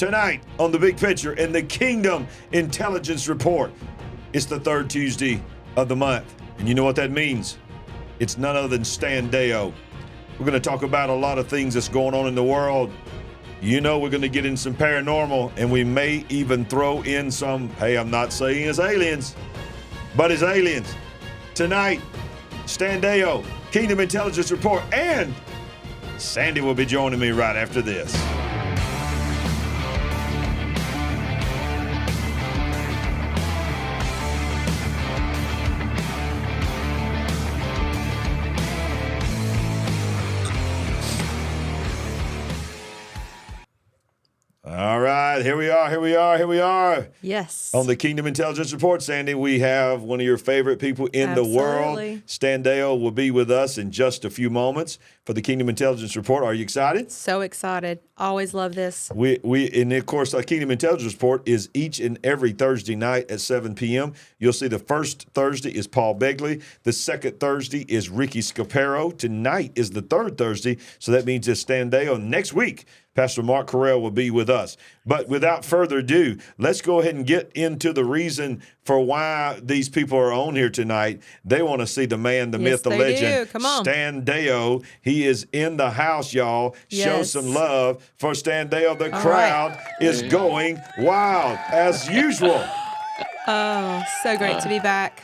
Tonight on The Big Picture in the Kingdom Intelligence Report, it's the third Tuesday of the month. And you know what that means? It's none other than Stan Deyo. We're going to talk about a lot of things that's going on in the world. You know we're going to get in some paranormal, and we may even throw in some, hey, I'm not saying it's aliens, but it's aliens. Tonight, Stan Deyo, Kingdom Intelligence Report, and Sandy will be joining me right after this. All right, here we are. Yes. On the Kingdom Intelligence Report, Sandy, we have one of your favorite people in the world. Stan Deyo will be with us in just a few moments for the Kingdom Intelligence Report. Are you excited? So excited. Always love this. And of course, our Kingdom Intelligence Report is each and every Thursday night at 7 p.m. You'll see the first Thursday is Paul Begley. The second Thursday is Ricky Scaparo. Tonight is the third Thursday, so that means it's Stan Deyo. Next week, Pastor Mark Carell will be with us. But without further ado, let's go ahead and get into the reason for why these people are on here tonight. They want to see the man, the myth, the legend, Come on. Stan Deyo. He is in the house, y'all. Yes. Show some love for Stan Deyo. The crowd is going wild, as usual. Oh, so great to be back.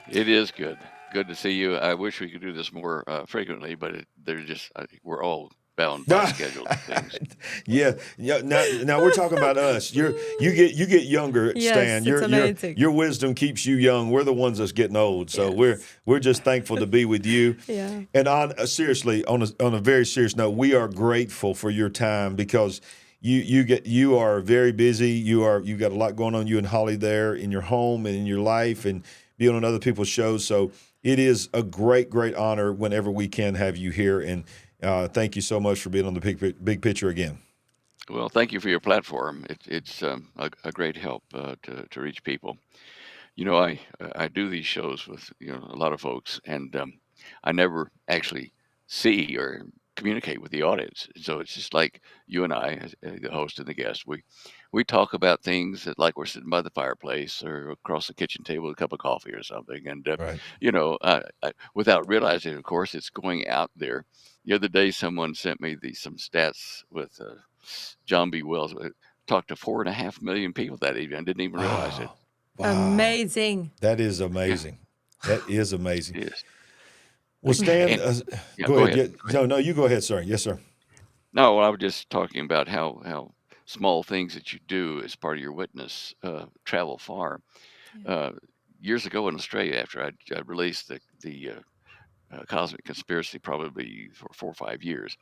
It is good. Good to see you. I wish we could do this more frequently, but we're all bound by scheduled things. Yeah. Now we're talking about us. You get younger, Yes, Stan. it's amazing. Your wisdom keeps you young. We're the ones that's getting old. So we're just thankful to be with you. Yeah. And seriously, on a very serious note, we are grateful for your time because you are very busy. You've got a lot going on. You and Holly there in your home and in your life and being on other people's shows. So it is a great, great honor whenever we can have you here. And thank you so much for being on the Big Picture again. Well, thank you for your platform. It's a great help to reach people. You know, I do these shows with a lot of folks, and I never actually see or communicate with the audience. So it's just like you and I, the host and the guest, we talk about things that, like, we're sitting by the fireplace or across the kitchen table with a cup of coffee or something, and Right. without realizing, of course, it's going out there. The other day, someone sent me some stats with John B. Wells. Talked to 4.5 million people that evening. I didn't even realize it. Wow. Amazing. That is amazing. That is amazing. Yes. Well, Stan, go ahead. Go No, you go ahead, sir. Yes, sir. No, well, I was just talking about how small things that you do as part of your witness travel far. Years ago in Australia, after I released the Cosmic Conspiracy, probably for 4 or 5 years,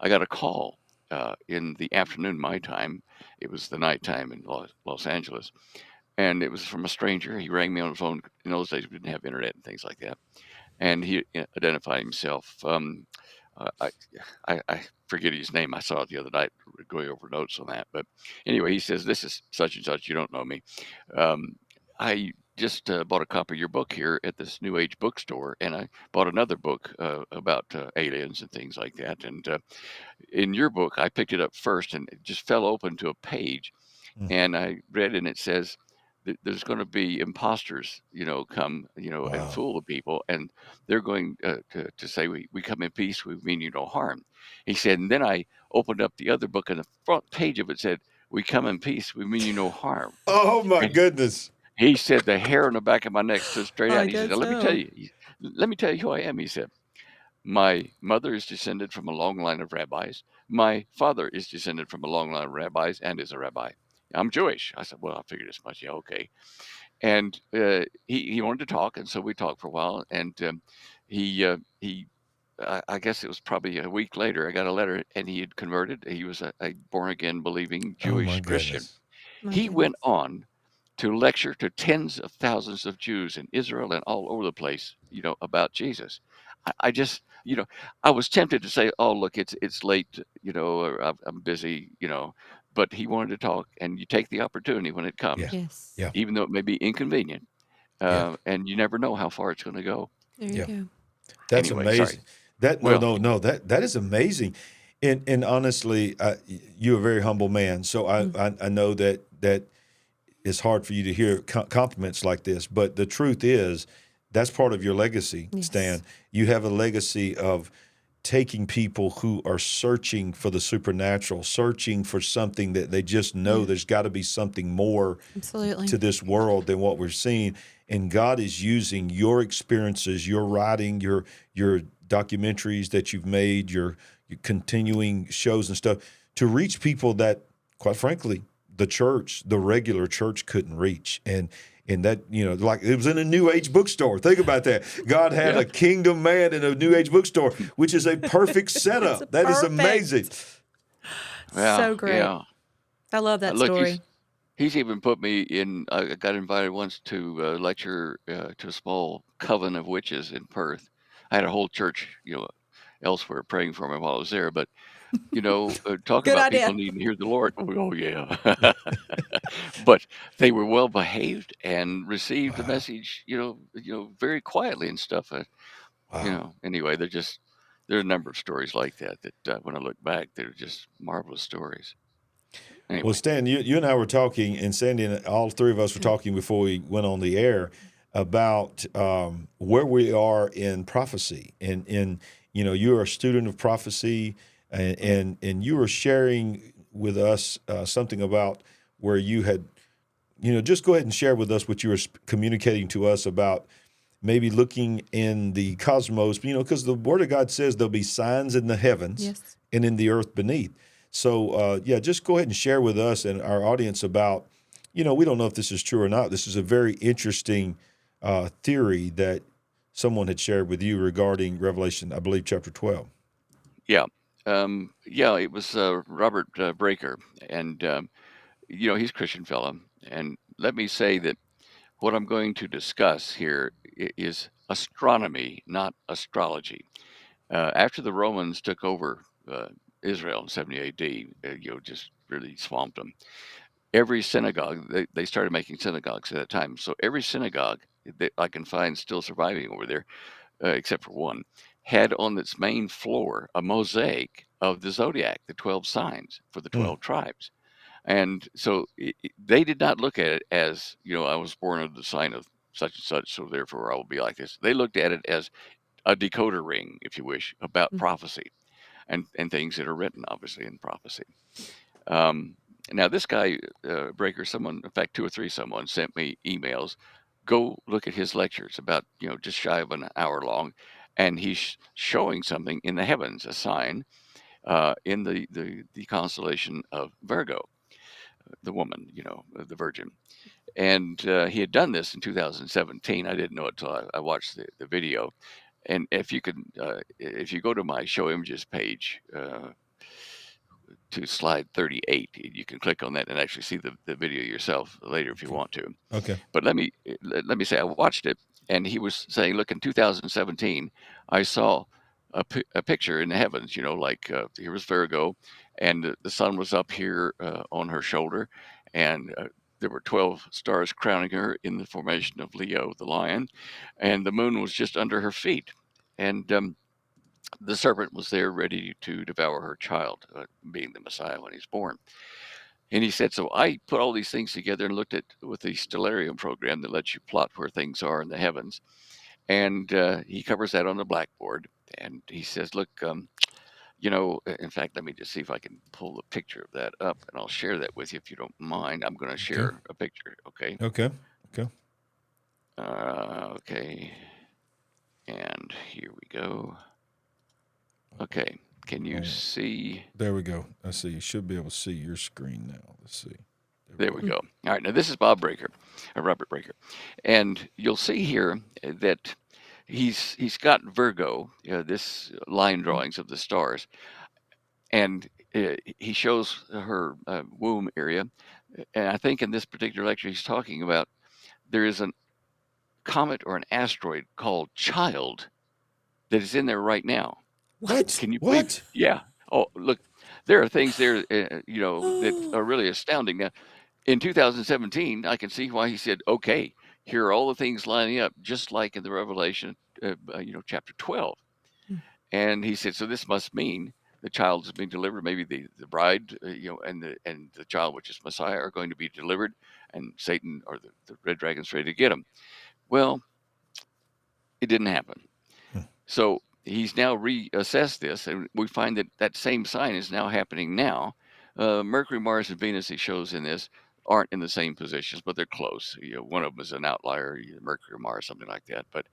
I got a call in the afternoon, my time. It was the nighttime in Los Angeles. And it was from a stranger. He rang me on the phone. In those days, we didn't have internet and things like that. And he identified himself. I forget his name. I saw it the other night going over notes on that. But anyway, he says, "This is such and such. You don't know me. I just bought a copy of your book here at this New Age bookstore, and I bought another book about aliens and things like that. And in your book, I picked it up first, and it just fell open to a page, and I read, and it says there's going to be imposters, come, Wow. and fool the people, and they're going to say, we come in peace, we mean you no harm." He said, and then I opened up the other book, and the front page of it said, "We come in peace, we mean you no harm." Oh, my And goodness. he said the hair on the back of my neck stood straight I out. He said, guess "Now, so. let me tell you who I am." He said, "My mother is descended from a long line of rabbis. My father is descended from a long line of rabbis and is a rabbi. I'm Jewish." I said, "Well, I figured as much. Yeah, okay." And he wanted to talk, and so we talked for a while. And I guess it was probably a week later, I got a letter, and he had converted. He was a born again, believing Oh, my Jewish Christian. goodness. He went on to lecture to tens of thousands of Jews in Israel and all over the place, about Jesus. I just, I was tempted to say, "Oh, look, it's late, or I'm busy, but he wanted to talk, and you take the opportunity when it comes, Yes. Yeah. even though it may be inconvenient, Yeah. and you never know how far it's going to go. There you Yeah. go. That's Anyway, amazing. sorry. Well, That is amazing. And honestly, you're a very humble man. So I know that it's hard for you to hear compliments like this. But the truth is, that's part of your legacy, Yes. Stan. You have a legacy of taking people who are searching for the supernatural, searching for something that they just know there's got to be something more Absolutely. to this world than what we're seeing. And God is using your experiences, your writing, your documentaries that you've made, your continuing shows and stuff to reach people that, quite frankly, the church, the regular church couldn't reach. And that, like it was in a New Age bookstore. Think about that. God had Yeah. a kingdom man in a New Age bookstore, which is a perfect setup. It's That is perfect. amazing. Yeah, So great. yeah. I love that Look, story. he's even put me in. I got invited once to lecture to a small coven of witches in Perth. I had a whole church, elsewhere praying for me while I was there. But talking Good about idea. people needing to hear the Lord. Oh yeah. But they were well behaved and received the Wow. message, very quietly and stuff. Wow. Anyway, there are a number of stories like that when I look back, they're just marvelous stories. Well, Anyway, Stan, you and I were talking, and Sandy and all three of us were talking before we went on the air about where we are in prophecy. And you're a student of prophecy, and you were sharing with us something about where you had, just go ahead and share with us what you were communicating to us about maybe looking in the cosmos, because the Word of God says there'll be signs in the heavens Yes. and in the earth beneath. So, just go ahead and share with us and our audience about, we don't know if this is true or not. This is a very interesting theory that someone had shared with you regarding Revelation, I believe, chapter 12. yeah. It was Robert Breaker, and he's a Christian fellow. And let me say that what I'm going to discuss here is astronomy, not astrology. After the Romans took over Israel in 70 AD, just really swamped them. Every synagogue, they started making synagogues at that time. So every synagogue that I can find still surviving over there, except for one, had on its main floor a mosaic of the zodiac, the 12 signs for the Hmm. 12 tribes. And so they did not look at it as, I was born under the sign of such and such, so therefore I will be like this. They looked at it as a decoder ring, if you wish, about Mm. prophecy and things that are written, obviously, in prophecy. Um, Now, this guy, Breaker, someone, in fact, two or three someone sent me emails. Go look at his lectures, about, just shy of an hour long. And he's showing something in the heavens, a sign in the constellation of Virgo, the woman, the Virgin. And he had done this in 2017. I didn't know it till I watched the video. And if you go to my show images page, to slide 38, you can click on that and actually see the video yourself later if you Okay. want to. Okay. But let me say, I watched it, and he was saying, look, in 2017, I saw a picture in the heavens, like here was Virgo, and the sun was up here on her shoulder, and there were 12 stars crowning her in the formation of Leo, the lion, and the moon was just under her feet. And the serpent was there ready to devour her child, being the Messiah when he's born. And he said, so I put all these things together and looked at with the Stellarium program that lets you plot where things are in the heavens. And he covers that on the blackboard. And he says, look, in fact, let me just see if I can pull a picture of that up, and I'll share that with you if you don't mind. I'm going to Okay. share a picture. Okay. Okay. Okay. Okay. And here we go. Okay. Can you Oh, see? there we go. I see. You should be able to see your screen now. Let's see. There we go. All right. Now, this is Bob Breaker, or Robert Breaker. And you'll see here that he's got Virgo, this line drawings of the stars, and he shows her womb area. And I think in this particular lecture, he's talking about there is a comet or an asteroid called Child that is in there right now. What? Can you believe? What? Yeah. Oh, look, there are things there, that are really astounding. Now, in 2017, I can see why he said, okay, here are all the things lining up, just like in the Revelation, chapter 12. Mm. And he said, so this must mean the child is being delivered. Maybe the bride, and the child, which is Messiah, are going to be delivered, and Satan or the red dragon's ready to get them. Well, it didn't happen. So he's now reassessed this, and we find that that same sign is now happening now. Mercury, Mars, and Venus, he shows in this, aren't in the same positions, but they're close. One of them is an outlier, Mercury or Mars, something like that. But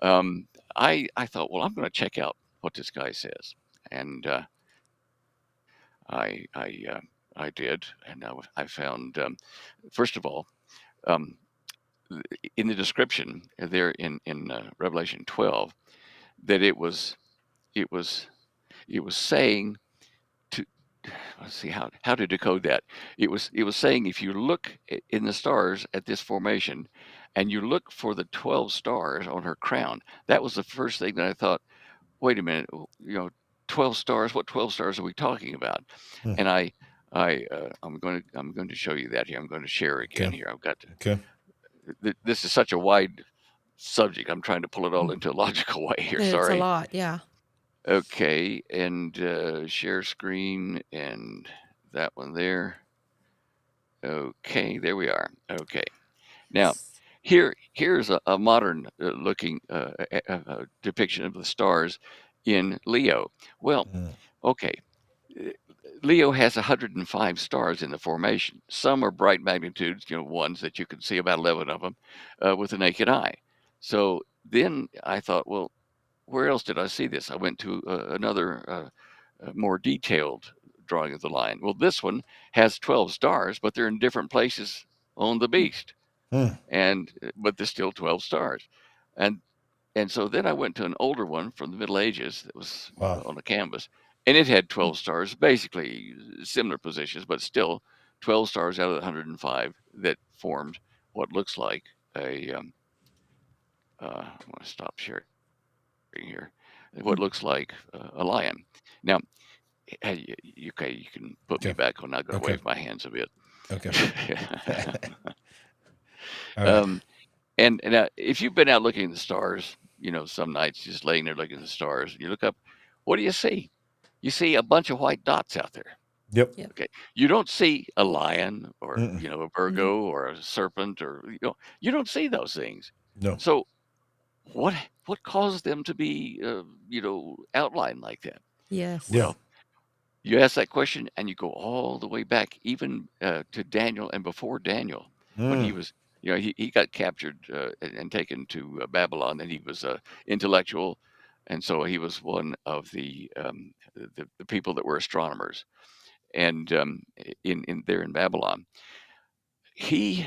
I thought, well, I'm going to check out what this guy says, and I I uh, I did, and I found, first of all, um, in the description there in Revelation 12, that it was it was saying to, let's see how to decode that. It was saying, if you look in the stars at this formation, and you look for the 12 stars on her crown, that was the first thing that I thought. Wait a minute, 12 stars. What 12 stars are we talking about? Hmm. And I'm going to show you that here. I'm going to share again Okay. here. I've got to. Okay. This is such a wide subject. I'm trying to pull it all into a logical way here. It's a Sorry. lot. Yeah. Okay, and share screen, and that one there. Okay, there we are. Okay, now here's a modern looking depiction of the stars in Leo. Well, okay, uh, Leo has 105 stars in the formation. Some are bright magnitudes, ones that you can see, about 11 of them, with the naked eye. So then I thought, well, where else did I see this? I went to another more detailed drawing of the line. Well, this one has 12 stars, but they're in different places on the beast, and but there's still 12 stars, and so then I went to an older one from the Middle Ages that was Wow. on a canvas, and it had 12 stars, basically similar positions, but still 12 stars out of the 105 that formed what looks like a. I'm going to stop sharing here. What looks like a lion. Now, okay, you can put me Okay. back. I'm not going to Okay. wave my hands a bit. Okay. All right. um, and if you've been out looking at the stars, some nights just laying there looking at the stars, you look up, what do you see? You see a bunch of white dots out there. Yep. Yep. Okay, you don't see a lion or Mm-mm. a Virgo or a serpent, or you don't see those things. No. So what caused them to be outlined like that? Yes. Yeah. Well, you ask that question, and you go all the way back, even to Daniel, and before Daniel, when he Mm. was, he got captured and taken to Babylon, and he was intellectual, and so he was one of the people that were astronomers, and in there in Babylon, he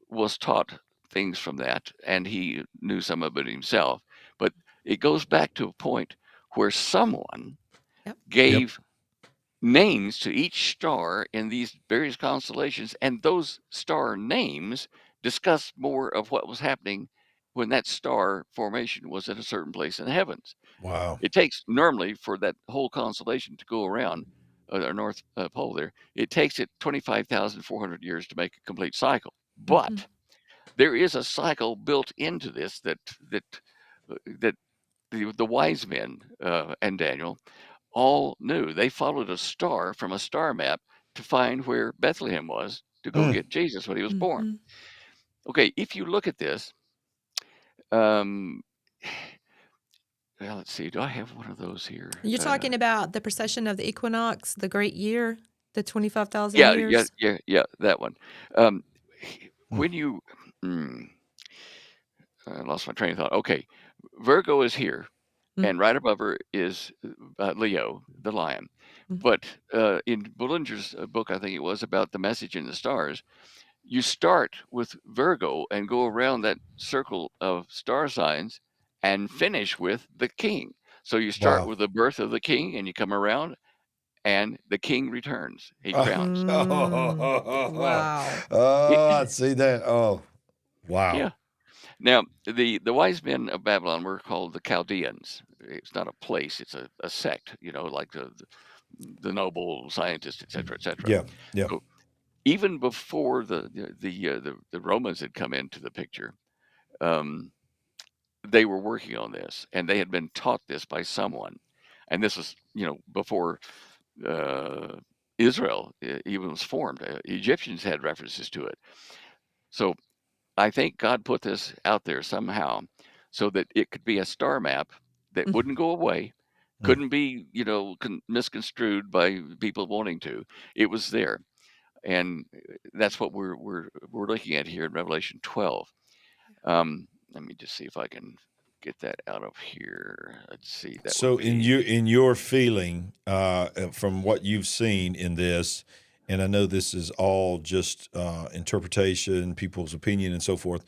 was taught things from that, and he knew some of it himself, but it goes back to a point where someone Yep. Yep. gave names to each star in these various constellations, and those star names discuss more of what was happening when that star formation was at a certain place in the heavens. Wow. It takes normally for that whole constellation to go around our North Pole there, it takes it 25,400 years to make a complete cycle. Mm-hmm. But there is a cycle built into this that the wise men and Daniel all knew. They followed a star from a star map to find where Bethlehem was to go Mm. get Jesus when he was born. Mm-hmm. Okay, if you look at this, um, well, let's see. Do I have one of those here? You're talking about the precession of the equinox, the great year, the 25,000 Yeah, years. that one. Um, Mm. when you, mm, I lost my train of thought. Okay, Virgo is here, Mm-hmm. and right above her is Leo, the lion. But in Bullinger's book, I think it was, about the message in the stars, you start with Virgo and go around that circle of star signs and finish with the king. So you start Wow. with the birth of the king, and you come around, and the king returns. He Oh, crowns. Wow. I see that. Oh, wow. Yeah. Now, the wise men of Babylon were called the Chaldeans. It's not a place; it's a sect. Like the noble scientists, etc., etc. Yeah. Yeah. So even before the Romans had come into the picture, um, they were working on this, and they had been taught this by someone. and this was, before Israel even was formed. Egyptians had references to it. So I think God put this out there somehow so that it could be a star map that Mm. wouldn't go away, Mm. couldn't be, misconstrued by people wanting to. It was there, and that's what we're looking at here in Revelation 12. Let me just see if I can get that out of here. Let's see. That So would be in your feeling, from what you've seen in this, and I know this is all just interpretation, people's opinion, and so forth.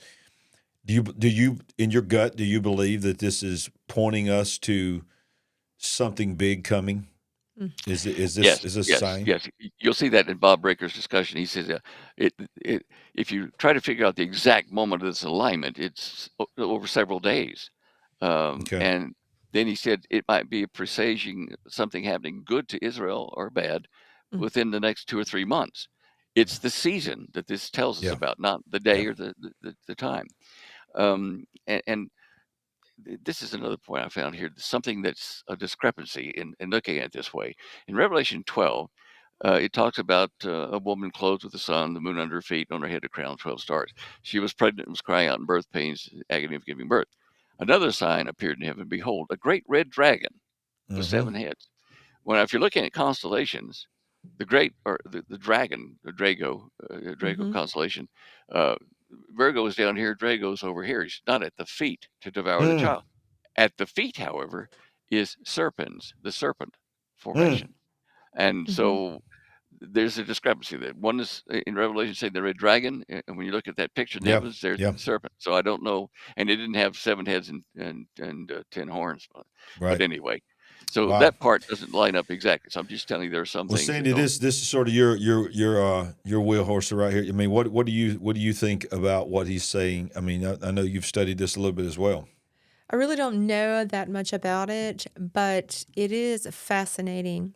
Do you in your gut do you believe that this is pointing us to something big coming? Mm. Is this yes, is this a yes, sign? yes. You'll see that in Bob Breaker's discussion. He says, it, it, if you try to figure out the exact moment of this alignment, it's over several days. Okay. And then he said it might be presaging something happening good to Israel or bad Mm. within the next 2 or 3 months. It's the season that this tells us Yeah. about, not the Yeah. day or the time. And this is another point I found here. Something that's a discrepancy in looking at it this way. In Revelation 12, it talks about a woman clothed with the sun, the moon under her feet, and on her head a crown of 12 stars. She was pregnant and was crying out in birth pains, agony of giving birth. Another sign appeared in heaven. Behold, a great red dragon with Mm-hmm. 7 heads. Well, if you're looking at constellations, the great, or the dragon, the Drago Mm-hmm. constellation, uh, Virgo is down here, Drago's over here. He's not at the feet to devour the Mm. child. At the feet, however, is serpens, the serpent Mm. formation. And Mm-hmm. so there's a discrepancy there. One is in Revelation saying the red dragon, and when you look at that picture in the Yeah. heavens, there's Yeah. the serpent. So I don't know, and it didn't have 7 heads and 10 horns. But Right. anyway, so Wow. that part doesn't line up exactly. So I'm just telling you there are some Well, things that Sandy, don't. this is sort of your wheelhorse right here. I mean, what do you think about what he's saying? I mean, I know you've studied this a little bit as well. I really don't know that much about it, but it is fascinating.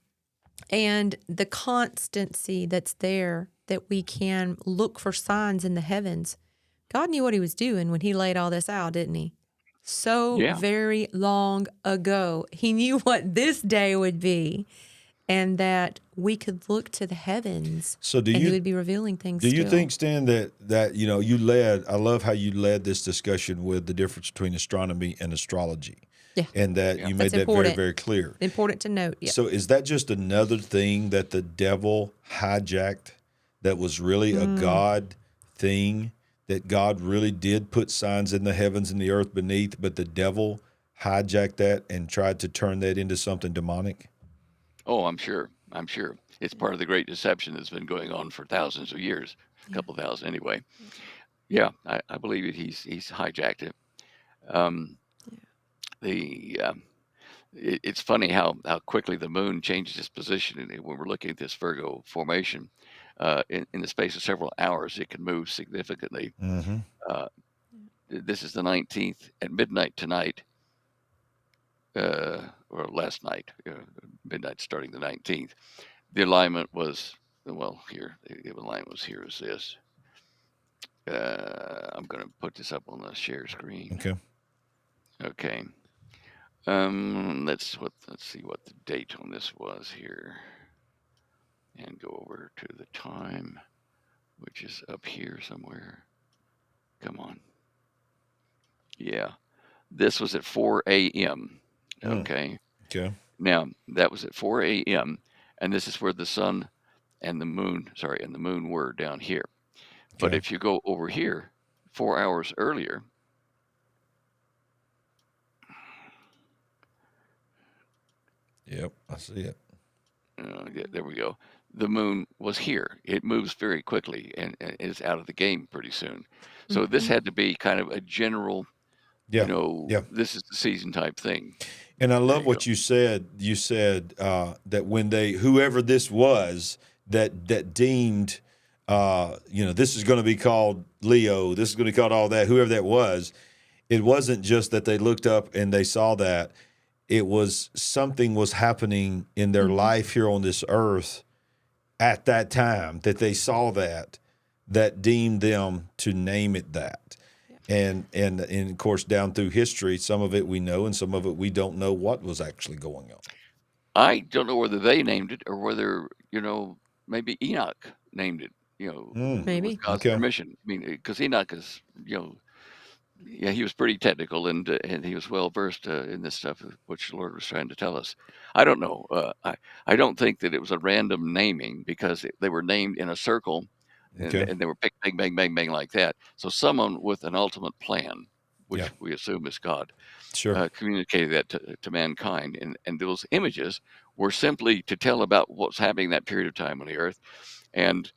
And the constancy that's there, that we can look for signs in the heavens. God knew what he was doing when he laid all this out, didn't he? So Yeah. very long ago. He knew what this day would be, and that we could look to the heavens So and he would be revealing things do you still. think, Stan, that you led? I love how you led this discussion with the difference between astronomy and astrology, Yeah. and that Yeah. you made That's that very, important. very clear. Important to note. Yeah. So is that just another thing that the devil hijacked that was really a God thing, that God really did put signs in the heavens and the earth beneath, but the devil hijacked that and tried to turn that into something demonic? Oh, I'm sure. I'm sure. It's part of the great deception that's been going on for thousands of years, a Yeah. couple thousand anyway. Yeah, I believe it. He's hijacked it. Um, Yeah. it's funny how quickly the moon changes its position, and when we're looking at this Virgo formation, in the space of several hours, it can move significantly. Mm-hmm. Uh, this is the 19th at midnight tonight, or last night, midnight starting the 19th. The alignment was, well, here. The alignment was here as this. I'm going to put this up on the share screen. Okay. Okay. Let's see what the date on this was here, and go over to the time, which is up here somewhere. Come on. Yeah, this was at 4 a.m. Okay. Okay. Now that was at 4 a.m. and this is where the sun and the moon were down here. But Okay. if you go over here, 4 hours earlier, Yep. I see it. yeah, there we go. The moon was here. It moves very quickly and is out of the game pretty soon. So this had to be kind of a general, Yeah. Yeah. this is the season type thing. And I There love you go. what you said. You said that when whoever this was, that deemed, this is going to be called Leo, this is going to be called all that, whoever that was, it wasn't just that they looked up and they saw that. It was something was happening in their life here on this earth at that time that they saw that deemed them to name it that. And of course, down through history, some of it we know and some of it we don't know what was actually going on. I don't know whether they named it or whether, maybe Enoch named it, with Maybe. God's Okay. permission. I mean, because Enoch is, yeah, he was pretty technical and he was well versed in this stuff, which the Lord was trying to tell us. I don't know. I don't think that it was a random naming because they were named in a circle, and, Okay. and they were picked bang, bang, bang, bang like that. So someone with an ultimate plan, Yeah. which we assume is God, Sure. communicated that to mankind, and those images were simply to tell about what's happening that period of time on the earth and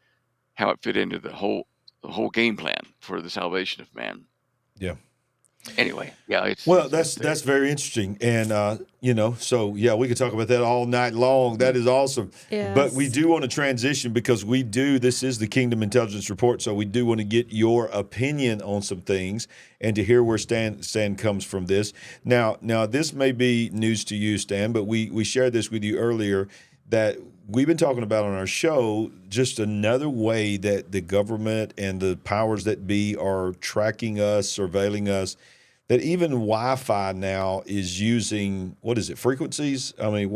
how it fit into the whole game plan for the salvation of man. Yeah. Anyway, yeah, it's Well, it's it's that's there. very interesting, and so yeah, we could talk about that all night long. That is awesome, but we Yes. do want to transition because we do. This is the Kingdom Intelligence Report, so we do want to get your opinion on some things and to hear where Stan comes from this. Now this may be news to you, Stan, but we shared this with you earlier that we've been talking about on our show. Just another way that the government and the powers that be are tracking us, surveilling us, that even Wi-Fi now is using, what is it, frequencies? I mean,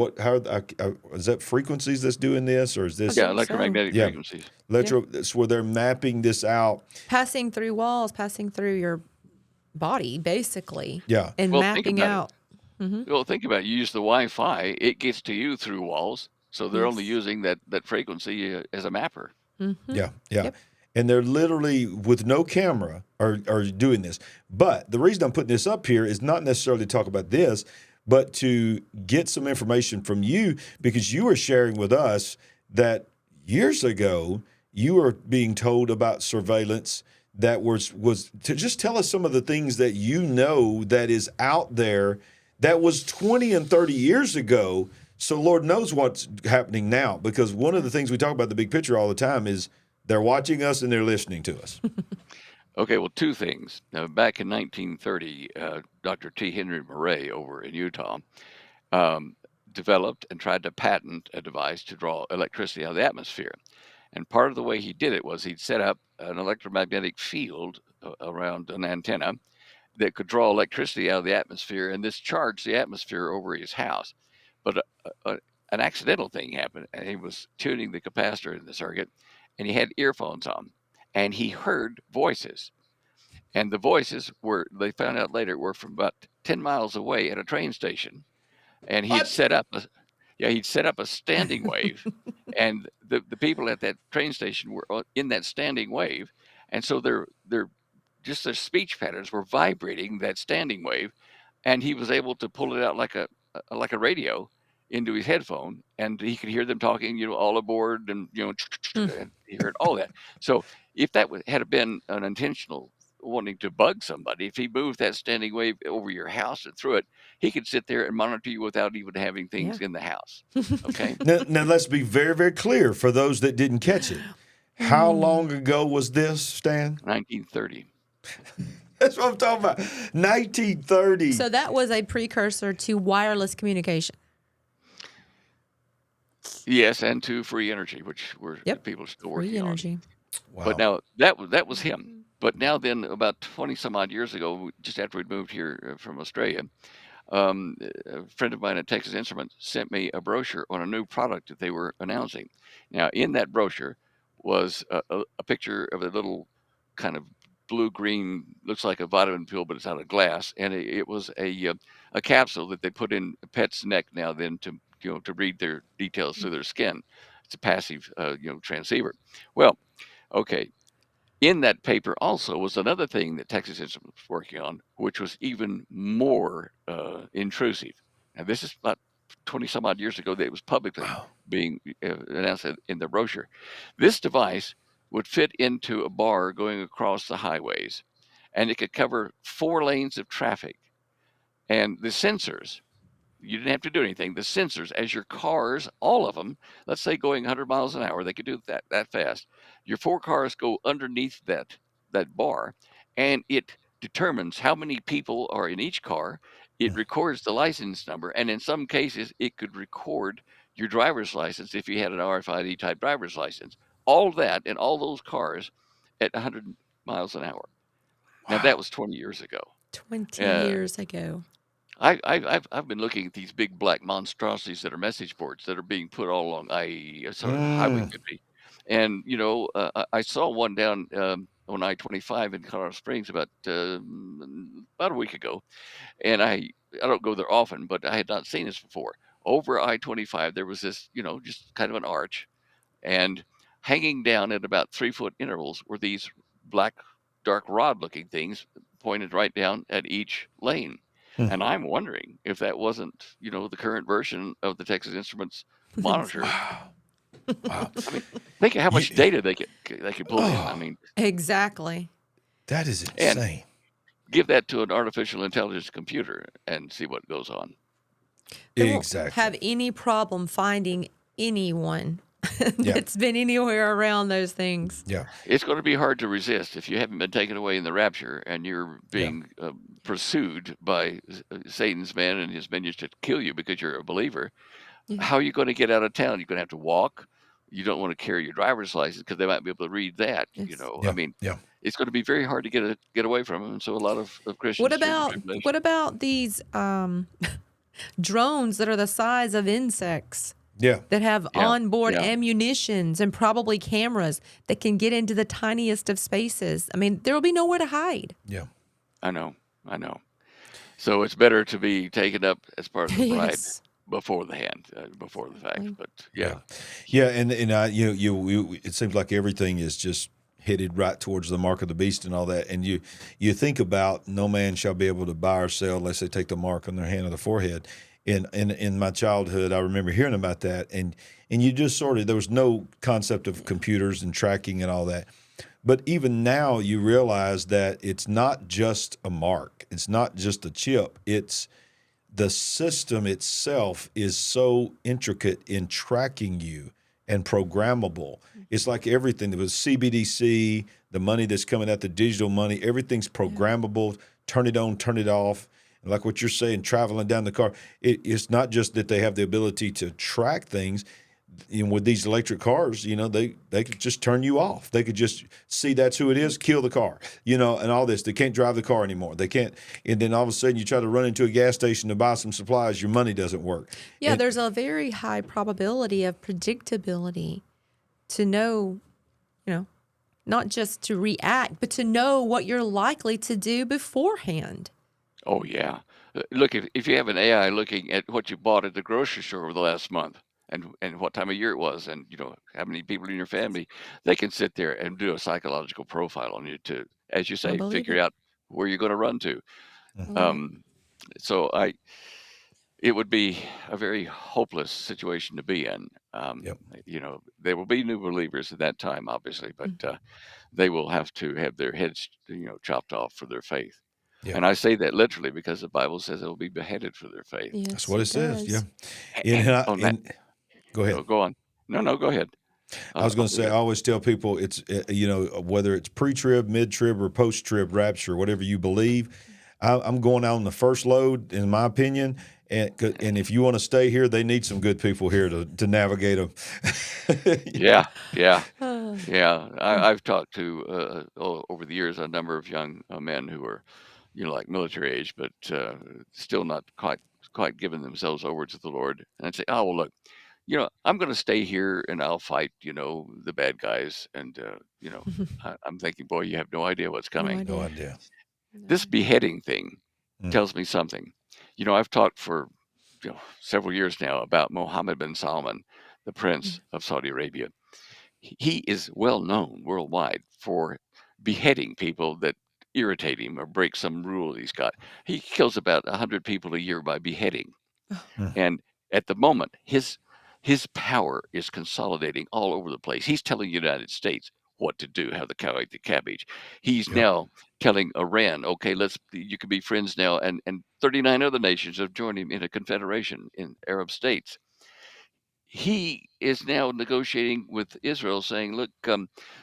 is that frequencies that's doing this, or is I this, Yeah, think so. electromagnetic yeah, frequencies. Yeah. that's where they're mapping this out. Passing through walls, passing through your body, basically, Yeah, and Well, think mapping about it. out. Hmm. Well, think about it. You use the Wi-Fi; it gets to you through walls, so they're only Yes. using that frequency as a mapper. Hmm. yeah. Yep. And they're literally with no camera are doing this. But the reason I'm putting this up here is not necessarily to talk about this, but to get some information from you because you were sharing with us that years ago you were being told about surveillance that was to just tell us some of the things that you know that is out there that was 20 and 30 years ago. So Lord knows what's happening now because one of the things we talk about the big picture all the time is they're watching us and they're listening to us. Okay, well, two things. Now, back in 1930, Dr. T. Henry Murray over in Utah um, developed and tried to patent a device to draw electricity out of the atmosphere. And part of the way he did it was he'd set up an electromagnetic field around an antenna that could draw electricity out of the atmosphere and this charged the atmosphere over his house. But an accidental thing happened, and he was tuning the capacitor in the circuit, and he had earphones on, and he heard voices. And the voices were, they found out later, were from about 10 miles away at a train station. And he had What? set up a, yeah, he'd set up a standing wave, and the people at that train station were in that standing wave, and so their speech patterns were vibrating that standing wave, and he was able to pull it out like a radio into his headphone, and he could hear them talking, all aboard, and and he heard all that. So if that had been an intentional wanting to bug somebody, if he moved that standing wave over your house and through it, he could sit there and monitor you without even having things Yeah. in the house. Okay, Now let's be very, very clear for those that didn't catch it. How long ago was this, Stan? 1930. That's what I'm talking about. 1930. So that was a precursor to wireless communication. Yes, and to free energy, which Yep. people are still Free working on. energy. But Wow. now that was him. But now then, about 20 some odd years ago, just after we'd moved here from Australia, a friend of mine at Texas Instruments sent me a brochure on a new product that they were announcing. Now, in that brochure was a picture of a little kind of blue green, looks like a vitamin pill, but it's out of glass, and it was a capsule that they put in a pet's neck now then to to read their details through their skin. It's a passive transceiver. Well, okay, in that paper also was another thing that Texas Instruments was working on, which was even more intrusive. Now, this is about 20 some odd years ago that it was publicly Wow. being announced in the brochure. This device would fit into a bar going across the highways, and it could cover 4 lanes of traffic. And the sensors, you didn't have to do anything. The sensors, as your cars, all of them, let's say going 100 miles an hour, they could do that fast. Your 4 cars go underneath that bar, and it determines how many people are in each car. It records the license number, and in some cases, it could record your driver's license if you had an RFID type driver's license. All that in all those cars at 100 miles an hour. Now that Wow. was 20 years ago. 20 Uh, years ago. I've been looking at these big black monstrosities that are message boards that are being put all along sort of highway Mm. could be, and I saw one down on I-25 in Colorado Springs about a week ago, and I don't go there often, but I had not seen this before. Over I-25, there was this just kind of an arch, and hanging down at about 3 foot intervals were these black, dark rod looking things pointed right down at each lane. Mm. And I'm wondering if that wasn't, the current version of the Texas Instruments monitor. Wow. Wow. I mean, think of how much You, data they could pull in. I oh, mean, Exactly. that is and insane. give that to an artificial intelligence computer and see what goes on. They won't Exactly. have any problem finding anyone Yeah. that's been anywhere around those things. Yeah. It's going to be hard to resist if you haven't been taken away in the rapture and you're Yeah. being pursued by Satan's men and his minions to kill you because you're a believer. Yeah. How are you going to get out of town? You're going to have to walk. You don't want to carry your driver's license because they might be able to read that. It's, I Yeah. mean, Yeah. it's going to be very hard to get away from them. And so a lot of what Christians through the about tribulation. these drones that are the size of insects Yeah. that have Yeah, onboard yeah, ammunitions and probably cameras that can get into the tiniest of spaces? I mean, there will be nowhere to hide. Yeah. I know, I know. So it's better to be taken up as part of the bride Yes. before the fact. Exactly. But Yeah. yeah, Yeah. And I, it seems like everything is just headed right towards the mark of the beast and all that. And you think about no man shall be able to buy or sell unless they take the mark on their hand or the forehead. In my childhood, I remember hearing about that, and you just sort of there was no concept of computers and tracking and all that. But even now, you realize that it's not just a mark. It's not just a chip. It's the system itself is so intricate in tracking you and programmable. It's like everything. There was CBDC, the money that's coming out, the digital money, everything's programmable. Turn it on, turn it off. And like what you're saying, traveling down the car, it's not just that they have the ability to track things. With these electric cars, they could just turn you off. They could just see that's who it is, kill the car, and all this. They can't drive the car anymore. They can't. And then all of a sudden you try to run into a gas station to buy some supplies, your money doesn't work. Yeah, And there's a very high probability of predictability to know, not just to react, but to know what you're likely to do beforehand. oh yeah. Look, if you have an AI looking at what you bought at the grocery store over the last month and what time of year it was, and how many people in your family, they can sit there and do a psychological profile on you to, as you I say, believe figure it. out where you're going to run to. I Mhm. believe it. So it would be a very hopeless situation to be in. Yep. There will be new believers at that time, obviously, but they will have to have their heads, chopped off for their faith. Yeah. And I say that literally because the Bible says they'll be beheaded for their faith. That's Yes, what it it says. Yeah. does. And, And I, on that, and go ahead. go on. No, go ahead. I was going to Go say, I ahead. always tell people it's, whether it's pre-trib, mid-trib, or post-trib rapture, whatever you believe, I'm going out on the first load, in my opinion. And if you want to stay here, they need some good people here to navigate them. Yeah, yeah, Oh, yeah. I've talked to over the years a number of young men who are, like military age, but still not quite giving themselves over to the Lord. And I'd say, oh well, look, I'm going to stay here and I'll fight, the bad guys. And I'm thinking, boy, you have no idea what's no coming. No idea. idea. No This idea. beheading thing Mm. tells me something. I've talked for several years now about Mohammed bin Salman, the Mm. Prince of Saudi Arabia. He is well known worldwide for beheading people that irritate him or break some rule he's got. He kills about 100 people a year by beheading. Oh, Mm. And at the moment, his power is consolidating all over the place. He's telling the United States what to do, how to cow eat the cabbage. He's Yep. now telling Iran, okay, you can be friends now, and 39 other nations have joined him in a confederation in Arab states. He is now negotiating with Israel, saying, "Look,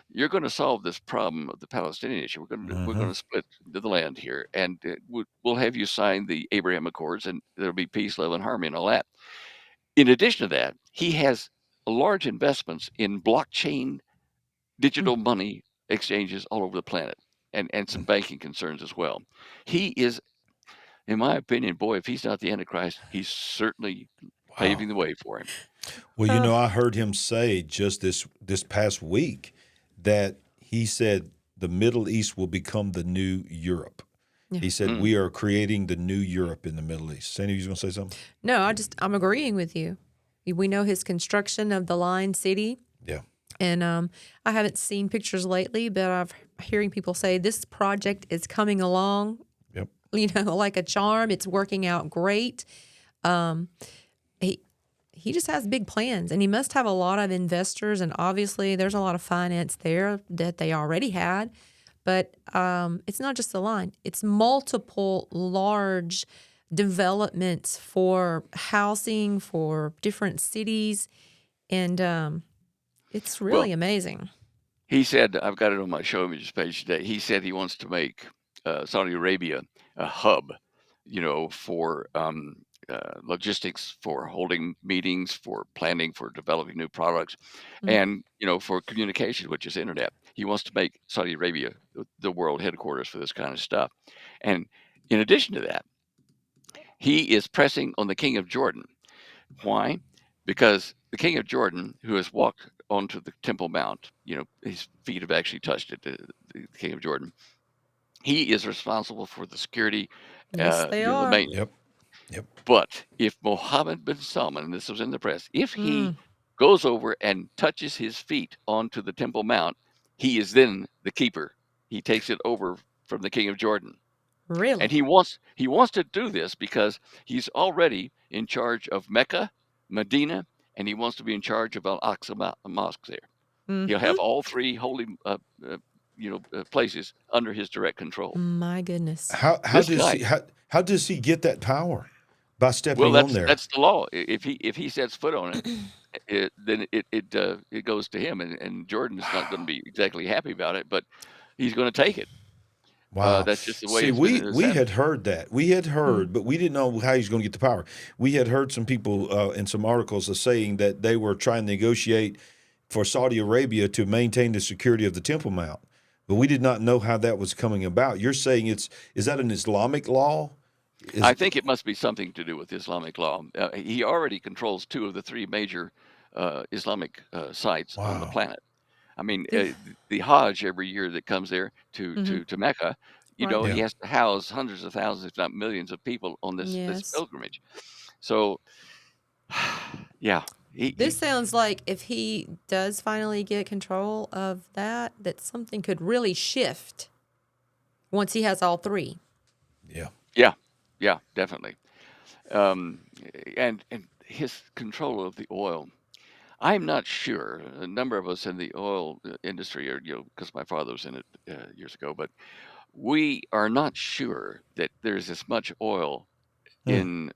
you're going to solve this problem of the Palestinian issue. We're Mm-hmm. going to split the land here, and we'll have you sign the Abraham Accords, and there'll be peace, love, and harmony, and all that." In addition to that, he has large investments in blockchain mm. digital money exchanges all over the planet, and some banking concerns as well. He is in my opinion, boy, if he's not the Antichrist, he's certainly Wow. paving the way for him. Well, I heard him say just this past week that he said the Middle East will become the new Europe. Yeah. He said we are creating the new Europe in the Middle East. Sandy, you was going to say something? No, I'm agreeing with you. We know his construction of the Lion City. Yeah. And I haven't seen pictures lately, but I'm hearing people say this project is coming along, Yep. Like a charm. It's working out great. He just has big plans, and he must have a lot of investors, and obviously there's a lot of finance there that they already had. But it's not just the line. It's multiple large developments for housing, for different cities, and it's really Well, amazing. he said, I've got it on my show images page today. He said he wants to make Saudi Arabia a hub, for logistics, for holding meetings, for planning, for developing new products, and for communication, which is internet. He wants to make Saudi Arabia the world headquarters for this kind of stuff. And in addition to that, he is pressing on the king of Jordan. Why? Because the king of Jordan, who has walked onto the Temple Mount, his feet have actually touched it, the king of Jordan, he is responsible for the security, Yes, they the are. maintenance. Yep. Yep. But if Mohammed bin Salman, and this was in the press, if he Mm, goes over and touches his feet onto the Temple Mount, he is then the keeper. He takes it over from the king of Jordan. And really? he wants to do this because he's already in charge of Mecca, Medina, and he wants to be in charge of Al-Aqsa Mosque there. He'll Mm-hmm. have all three holy places under his direct control. My goodness. How This does guy, how does he get that power? By well, stepping on there. that's the law. If he sets foot on it, then it goes to him, and Jordan's not going to be exactly happy about it, but he's going to take it. Wow. That's just the way See, it's been we had established. heard that. We had Mm. heard, but we didn't know how he's going to get the power. We had heard some people in some articles saying that they were trying to negotiate for Saudi Arabia to maintain the security of the Temple Mount, but we did not know how that was coming about. You're saying is that an Islamic law? I Is think it must be something to do with Islamic law. He already controls two of the three major Islamic sites on the wow. planet. I mean, The- the Hajj every year that comes there mhm. to Mecca, Right. he Yeah. has to house hundreds of thousands, if not millions, of people on this Yes. pilgrimage. So, yeah, This he sounds like if he does finally get control of that something could really shift once he has all three. Yeah. yeah, definitely. Um, and his control of the oil. I'm not sure. A number of us in the oil industry are, because my father was in it years ago, but we are not sure that there's as much oil Hmm. in,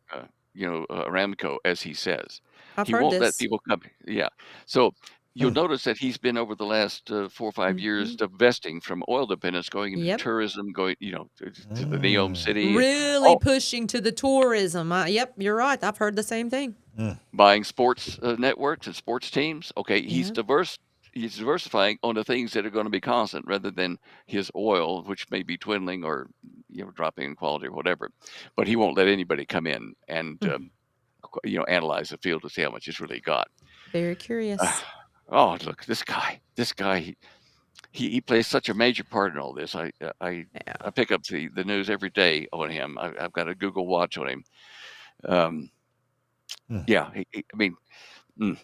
Aramco as he says. I've He heard won't let this. people come. Yeah. So you'll Hmm. notice that he's been over the last 4 or 5 years Hmm. divesting from oil dependence, going into Yep. tourism, going, to the Neom Mm. City, Really all pushing to the tourism. Yep, you're right. I've heard the same thing. Mm. buying sports networks and sports teams. Okay, he's Yeah. diverse. He's diversifying onto things that are going to be constant, rather than his oil, which may be dwindling or dropping in quality or whatever. But he won't let anybody come in and Hmm. analyze the field to see how much it's really got. Very curious. Oh, look, this guy. He plays such a major part in all this. Yeah. I pick up the news every day on him. I've got a Google Watch on him. Um, Mm. yeah, I mean, mm.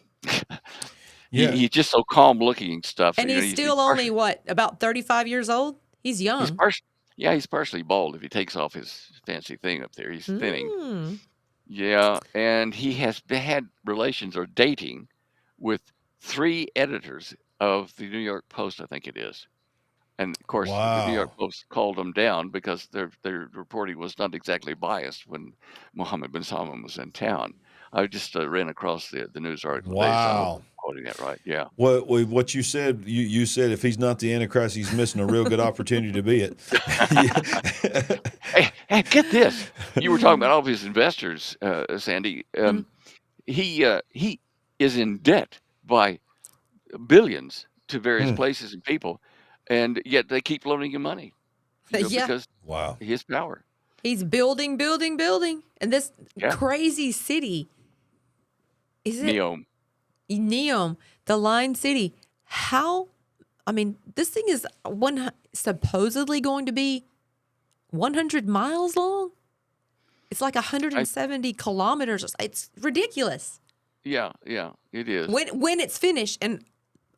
Yeah. He's just so calm looking and stuff. And he's He's still only partially, what, about 35 years old? He's he's young. partially, yeah, he's partially bald if he takes off his fancy thing up there. He's thinning. Mm. Yeah, and he has had relations or dating with three editors of the New York Post, I think it is. And of course, the New York Wow. Post called them down because their reporting was not exactly biased when Mohammed bin Salman was in town. I just ran across the news article today, so I hope Wow. I'm quoting that right. Yeah. What you said, you said if he's not the Antichrist, he's missing a real good opportunity to be it. Hey, get this. You were talking about all of his investors, Sandy. Mhm. He is in debt by billions to various Hmm. places and people, and yet they keep loaning him money, Yeah. because Wow. his power. He's building, building, building. And this Yeah. crazy city, is it Neom. Neom, the Line City? How, I mean, this thing is supposedly going to be 100 miles long. It's like I 170 kilometers. It's ridiculous. yeah, it is. When it's finished, and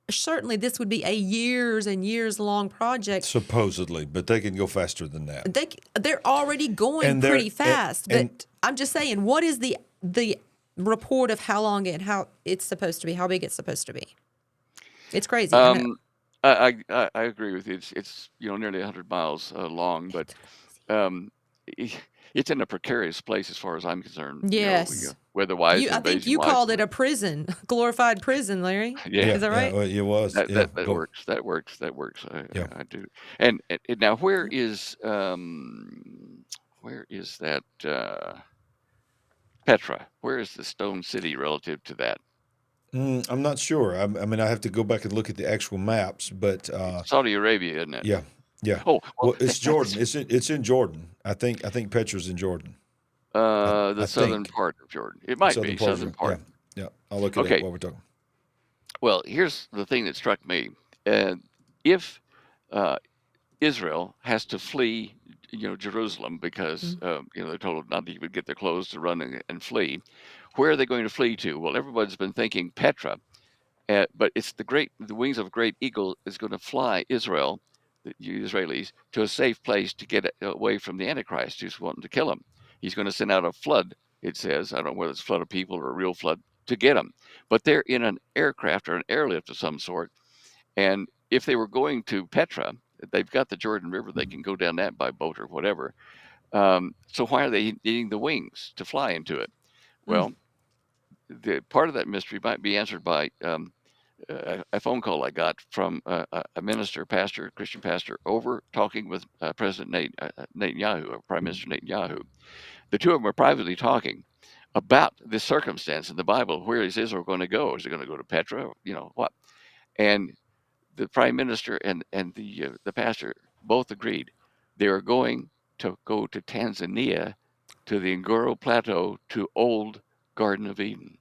certainly this would be a years and years long project. Supposedly, but they can go faster than that. They're already going And they're- pretty fast. and- But I'm just saying, what is the report of how long how it's supposed to be, how big it's supposed to be? It's crazy. I know. I agree with you. It's nearly 100 miles long, but um, it's in a precarious place as far as I'm concerned. Yes. Weather-wise, I think you invasion-wise. called it a prison, glorified prison, Larry. Yeah. Is that right? Yeah, well, it was. That yeah. that Go- works. That works. That works. Yeah. I do. And now, where is that Petra? Where is the stone city relative to that? I'm not sure. I mean, I have to go back and look at the actual maps, but Saudi Arabia, isn't it? yeah. Oh, Well, it's Jordan. It's in Jordan. I think Petra's in Jordan. the I southern think. part of Jordan. It might Southern be part of southern Jordan. part. Yeah. I'll look at it Okay. while we're talking. Well, here's the thing that struck me. If Israel has to flee, Jerusalem because they're told not to even get their clothes to run and flee, where are they going to flee to? Well, everybody's been thinking Petra, but it's the wings of a great eagle is going to fly Israel, the Israelis, to a safe place to get away from the Antichrist who's wanting to kill them. He's going to send out a flood. It says, I don't know whether it's a flood of people or a real flood to get them, but they're in an aircraft or an airlift of some sort. And if they were going to Petra, they've got the Jordan River. They can go down that by boat or whatever. So why are they needing the wings to fly into it? Well, the part of that mystery might be answered by a phone call I got from a minister, pastor, Christian pastor, over talking with President Netanyahu, or Prime Minister Netanyahu. The two of them are privately talking about this circumstance in the Bible. Where is Israel going to go? Is it going to go to Petra? What? And the prime minister and the pastor both agreed they are going to go to Tanzania, to the Ngoro Plateau, to old Garden of Eden.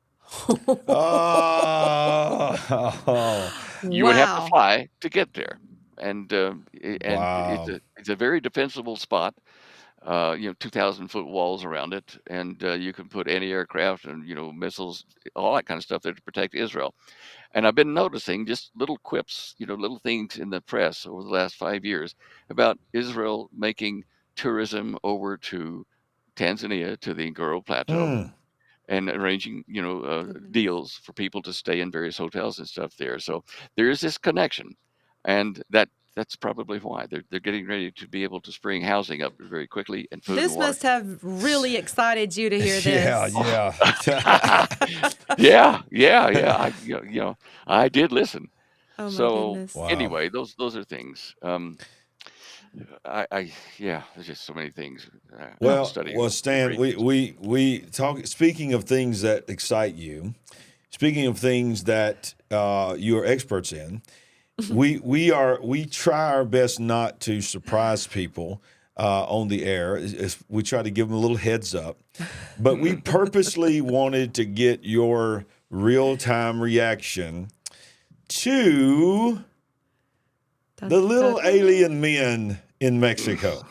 Oh, You would have to Wow. fly to get there, and wow. it's a very defensible spot. 2,000-foot walls around it, and you can put anti-aircraft and missiles, all that kind of stuff there to protect Israel. And I've been noticing just little quips, little things in the press over the last 5 years about Israel making tourism over to Tanzania, to the Ngoro Plateau, Mm. and arranging, Goodness. deals for people to stay in various hotels and stuff there. So there is this connection, and that's probably why they're getting ready to be able to spring housing up very quickly, and food This and water. must have really excited you to hear Yeah, this. yeah. Yeah. I did listen. Oh my So goodness. Wow. anyway, those are things. There's just so many things. I'm Well, studying well, the Stan, great we talk. Speaking of things that excite you, speaking of things that you are experts in, we try our best not to surprise people on the air. We try to give them a little heads up, but we purposely wanted to get your real time reaction to the little alien men in Mexico.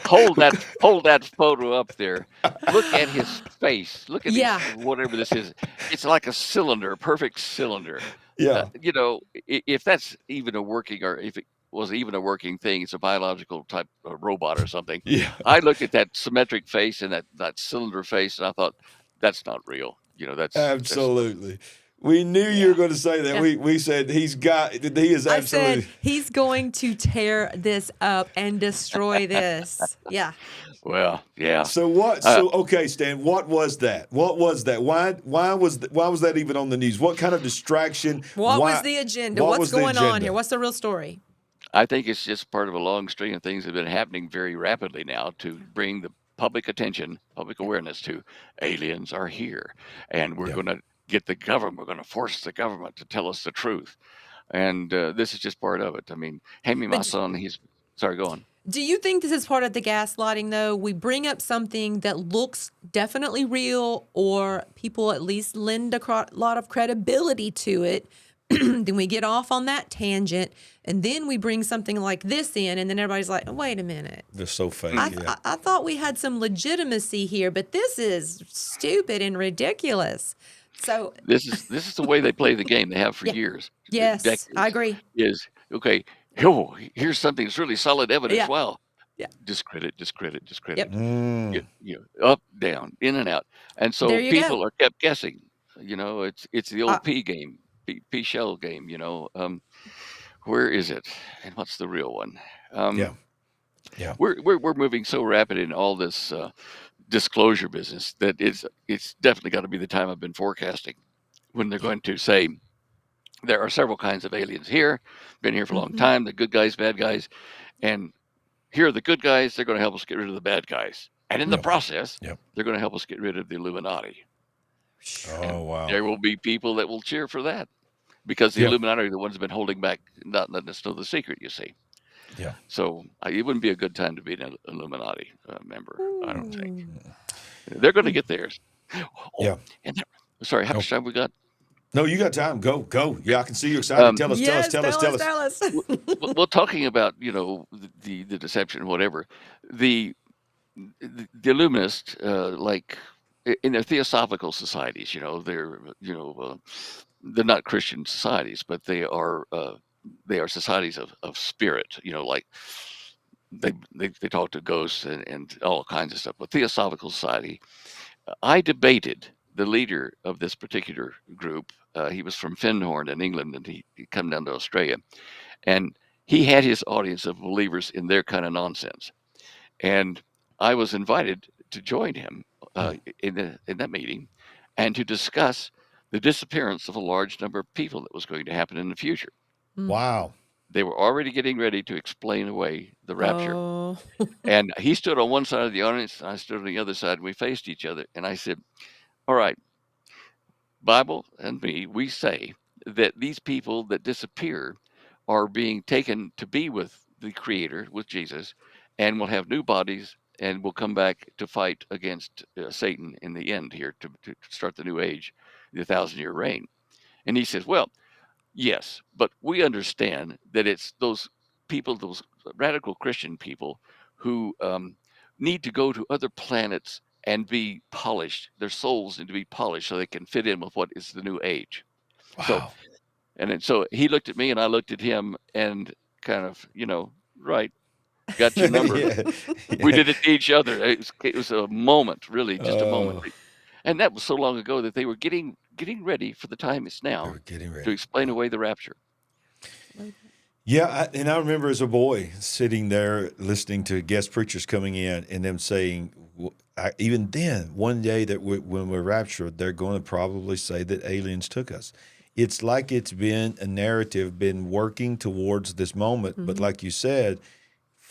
Hold that photo up there. Look at his face. Look at Yeah. whatever this is. It's like a cylinder, a perfect cylinder. Yeah. If that's even a working, or if it was even a working thing, it's a biological type of robot or something. Yeah. I looked at that symmetric face and that cylinder face, and I thought, that's not real. That's Absolutely. We knew you were going to say that. Yeah. We said he is I absolutely. said he's going to tear this up and destroy this. Yeah. well, yeah. So what? Okay, Stan. What was that? What was that? Why was that even on the news? What kind of distraction? What Why- was the agenda? what What's was the going on agenda? here? What's the real story? I think it's just part of a long string of things that have been happening very rapidly now to bring the public attention, public awareness to aliens are here, and we're Yeah. going to get the government. We're going to force the government to tell us the truth, and this is just part of it. I mean, hand me my But- son. Sorry, go on. Do you think this is part of the gaslighting, though? We bring up something that looks definitely real, or people at least lend a lot of credibility to it. Then we get off on that tangent, and then we bring something like this in, and then everybody's like, wait a minute. They're so fake. I thought we had some legitimacy here, but this is stupid and ridiculous. So, This is the way they play the game. They have for yeah, years, yes, decades. I agree. Is okay. Oh, here's something that's really solid evidence. Yeah, Wow. yeah, Discredit, discredit, discredit. yep. Up, down, in and out, and There so you go. people are kept guessing. It's the Uh, old P game, P shell game. Where is it, and what's the real one? Yeah. Yeah. We're moving so rapid in all this disclosure business that it's definitely got to be the time I've been forecasting when they're going to say there are several kinds of aliens here, been here for a long mhm. time, the good guys, bad guys, and here are the good guys. They're going to help us get rid of the bad guys, and in the Yep. process, Yep. they're going to help us get rid of the Illuminati. And Oh, wow. there will be people that will cheer for that because the Yeah. Illuminati are the ones that have been holding back, not letting us know the secret. You see. Yeah. So it wouldn't be a good time to be an Illuminati member, I don't think. Ooh. They're going to get theirs. Oh, Yeah. and sorry, how Go. much time we got? No, you got time. Go. Yeah, I can see you excited. Um, Tell us. Yes, Tell us. tell us. well, talking about the deception, whatever, the the Illuminists, like in their theosophical societies, they're not Christian societies, but they are societies of spirit. Like they talk to ghosts and all kinds of stuff. But Theosophical Society, I debated the leader of this particular group. He was from Findhorn in England, and he come down to Australia, and he had his audience of believers in their kind of nonsense. And I was invited to join him in that meeting, and to discuss the disappearance of a large number of people that was going to happen in the future. Wow. They were already getting ready to explain away the rapture. Oh, And he stood on one side of the audience, and I stood on the other side, and we faced each other. And I said, all right, Bible and me, we say that these people that disappear are being taken to be with the Creator, with Jesus, and will have new bodies and will come back to fight against Satan in the end here to start the new age, the 1,000-year reign. And he says, well, yes, but we understand that it's those people, those radical Christian people who need to go to other planets and be polished. Their souls need to be polished so they can fit in with what is the new age. So, Wow. and then so he looked at me and I looked at him and kind of, right, got your number. Yeah. We Yeah. did it to each other. It was a moment, really, just a moment. Oh, And that was so long ago that they were getting ready for the time it's they now were getting to ready. explain Wow. away the rapture. Yeah, and I remember as a boy sitting there listening to guest preachers coming in and them saying, even then, one day that when we're raptured, they're going to probably say that aliens took us. It's like it's been a narrative, been working towards this moment. But like you said,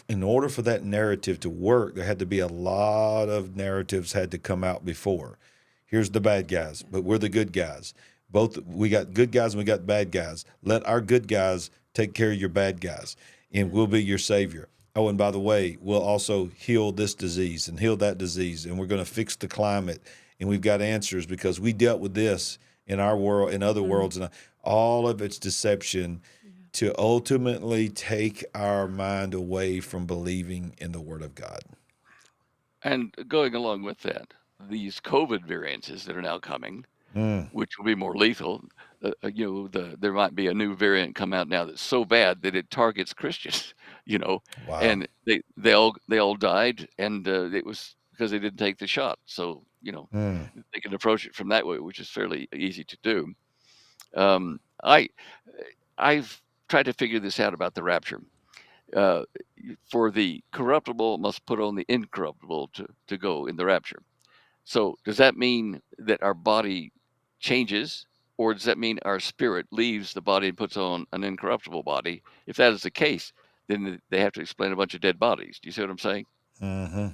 in order for that narrative to work, there had to be a lot of narratives had to come out before. Here's the bad guys, but we're the good guys. Both we got good guys and we got bad guys. Let our good guys take care of your bad guys, and we'll be your savior. Oh, and by the way, we'll also heal this disease and heal that disease, and we're going to fix the climate. And we've got answers because we dealt with this in our world, in other worlds, and all of it's deception to ultimately take our mind away from believing in the Word of God. And going along with that, these COVID variants that are now coming, Mm, which will be more lethal, there might be a new variant come out now that's so bad that it targets Christians, wow. and they all died, and it was because they didn't take the shot. So Mm, they can approach it from that way, which is fairly easy to do. Um, I I've tried to figure this out about the rapture. Uh, for the corruptible must put on the incorruptible to go in the rapture. So does that mean that our body changes, or does that mean our spirit leaves the body and puts on an incorruptible body? If that is the case, then they have to explain a bunch of dead bodies. Do you see what I'm saying? mm-hmm,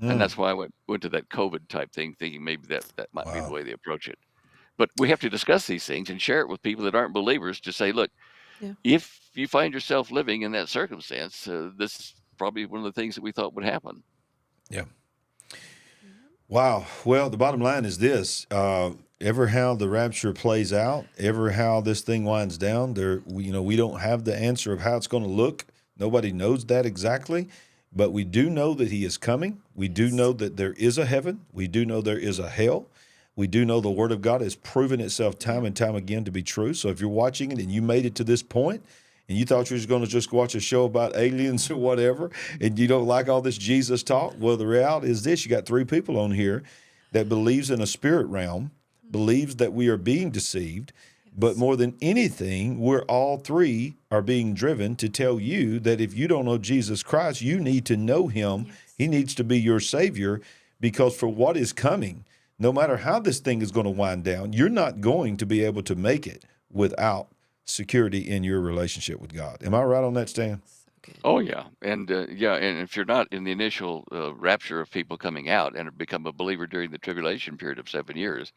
And mm, that's why I went to that COVID type thing, thinking maybe that might be the wow. way they approach it. But we have to discuss these things and share it with people that aren't believers to say, look, yeah. if you find yourself living in that circumstance, probably one of the things that we thought would happen. Yeah. Wow. Well, the bottom line is this: ever how the rapture plays out, ever how this thing winds down, we don't have the answer of how it's going to look. Nobody knows that exactly, but we do know that He is coming. We do know that there is a heaven. We do know there is a hell. We do know the Word of God has proven itself time and time again to be true. So if you're watching it and you made it to this point, and you thought you were going to just watch a show about aliens or whatever, and you don't like all this Jesus talk, well, the reality is this: you got three people on here that believes in a spirit realm, believes that we are being deceived, but more than anything, we're all three are being driven to tell you that if you don't know Jesus Christ, you need to know Him. Yes. He needs to be your Savior, because for what is coming, no matter how this thing is going to wind down, you're not going to be able to make it without security in your relationship with God. Am I right on that, Stan? So good. Oh yeah, and and if you're not in the initial rapture of people coming out and have become a believer during the tribulation period of 7 years,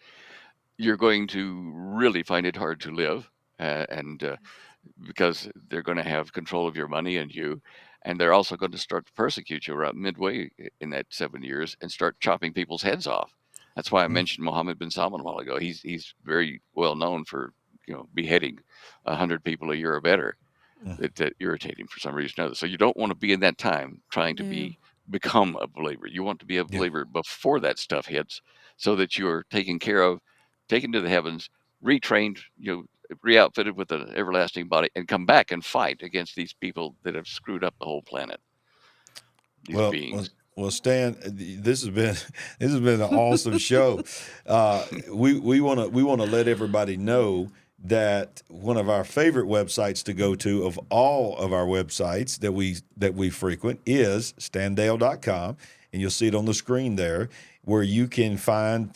you're going to really find it hard to live, and because they're going to have control of your money and you, and they're also going to start to persecute you around midway in that 7 years and start chopping people's heads off. That's why I mentioned Mohammed bin Salman a while ago. He's very well known for beheading 100 people a year or better. That irritate him for some reason or other. So you don't want to be in that time trying to become a believer. You want to be a Yeah. believer before that stuff hits, so that you're taken care of, taken to the heavens, retrained, re-outfitted with an everlasting body, and come back and fight against these people that have screwed up the whole planet. These Well, beings. Stan, this has been an awesome show. We want to let everybody know that one of our favorite websites to go to of all of our websites that we frequent is standale.com, and you'll see it on the screen there, where you can find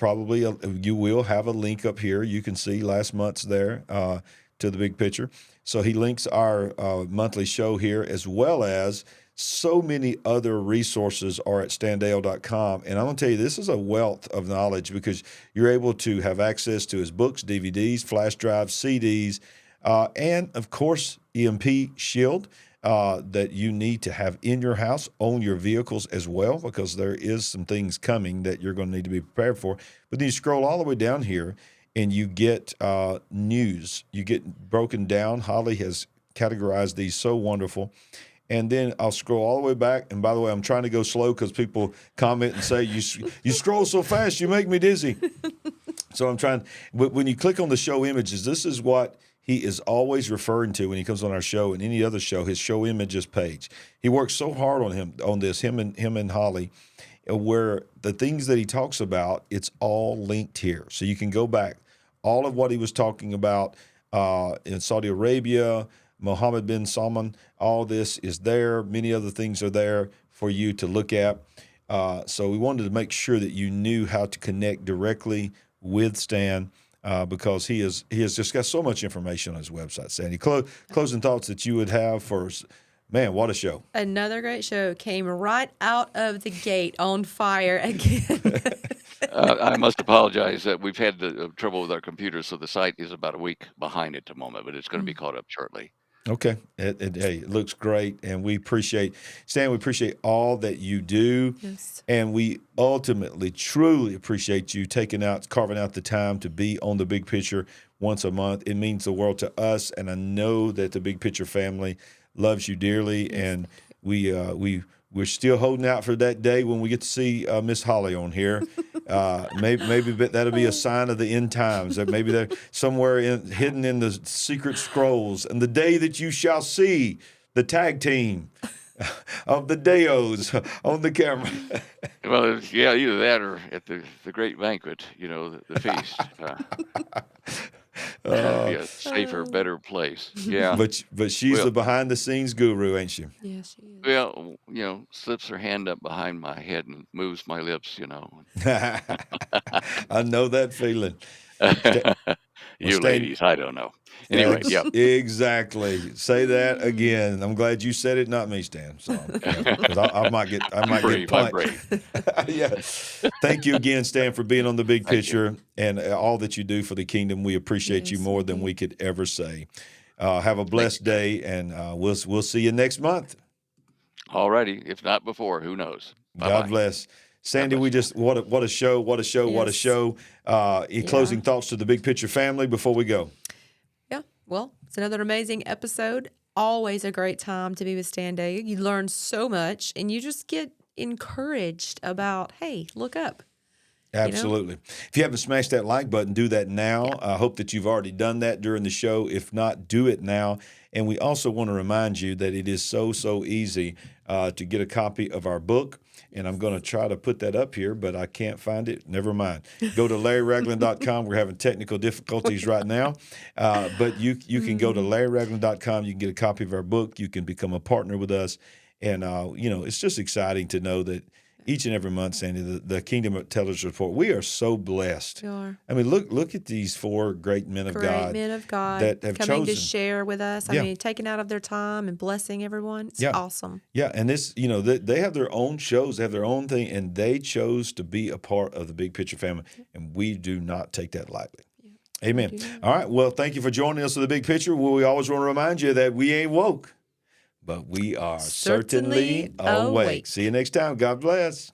you will have a link up here. You can see last month's there to the big picture. So he links our monthly show here, as well as so many other resources are at standale.com. And I'm going to tell you, this is a wealth of knowledge, because you're able to have access to his books, DVDs, flash drives, CDs, and, of course, EMP shield that you need to have in your house, on your vehicles as well, because there is some things coming that you're going to need to be prepared for. But then you scroll all the way down here, and you get news. You get broken down. Holly has categorized these so wonderful. And then I'll scroll all the way back. And by the way, I'm trying to go slow because people comment and say, you scroll so fast, you make me dizzy. So I'm trying. When you click on the show images, this is what he is always referring to when he comes on our show and any other show, his show images page. He works so hard on him and Holly, where the things that he talks about, it's all linked here. So you can go back. All of what he was talking about in Saudi Arabia, Mohammed bin Salman, all this is there. Many other things are there for you to look at. So we wanted to make sure that you knew how to connect directly with Stan, because he has just got so much information on his website. Sandy, closing thoughts that you would have for, man, what a show. Another great show. Came right out of the gate on fire again. I must apologize that we've had the trouble with our computers, so the site is about a week behind at the moment, but it's going to be caught up shortly. Okay. It looks great, and we appreciate, Stan, we appreciate all that you do. Yes. And we ultimately, truly appreciate you carving out the time to be on the Big Picture once a month. It means the world to us, and I know that the Big Picture family loves you dearly, and we're still holding out for that day when we get to see Miss Holly on here. Maybe that'll be a sign of the end times. That maybe they're somewhere hidden in the secret scrolls. And the day that you shall see the tag team of the Deyos on the camera. Well, yeah, either that or at the great banquet, the feast. That'd be a safer, better place. Yeah. But she's the behind the scenes guru, ain't she? Yes, she is. Well, slips her hand up behind my head and moves my lips, I know that feeling. You Stan, ladies, I don't know. Anyway, yeah. Exactly. Say that again. I'm glad you said it, not me, Stan. So, because I might get I'm punched. brave. Yeah. Thank you again, Stan, for being on the Big Picture and all that you do for the kingdom. We appreciate you more than we could ever say. Have a blessed day, and we'll see you next month. Alrighty, if not before, who knows? Bye God bye. bless. Sandy, bless we you. just, what a show, what a show, what a Yes. show. Yeah. Closing thoughts to the Big Picture family before we go. Yeah. Well, it's another amazing episode. Always a great time to be with Stan Deyo. You learn so much and you just get encouraged about, hey, look up. Absolutely. If you haven't smashed that like button, do that now. I hope that you've already done that during the show. If not, do it now. And we also want to remind you that it is so easy to get a copy of our book. And I'm going to try to put that up here, but I can't find it. Never mind. Go to LarryRagland.com. We're having technical difficulties right now. But you can go to LarryRagland.com. You can get a copy of our book. You can become a partner with us. And, it's just exciting to know that each and every month, Sandy, the Kingdom Intelligence Report, we are so blessed. We are. I mean, look at these four great men of God. Great men of God that have coming chosen to share with us. I mean, taking out of their time and blessing everyone. It's awesome. Yeah, and this, they have their own shows, they have their own thing, and they chose to be a part of the Big Picture family, and we do not take that lightly. Yeah. Amen. All right, well, thank you for joining us for the Big Picture. Well, we always want to remind you that we ain't woke, but we are certainly awake. See you next time. God bless.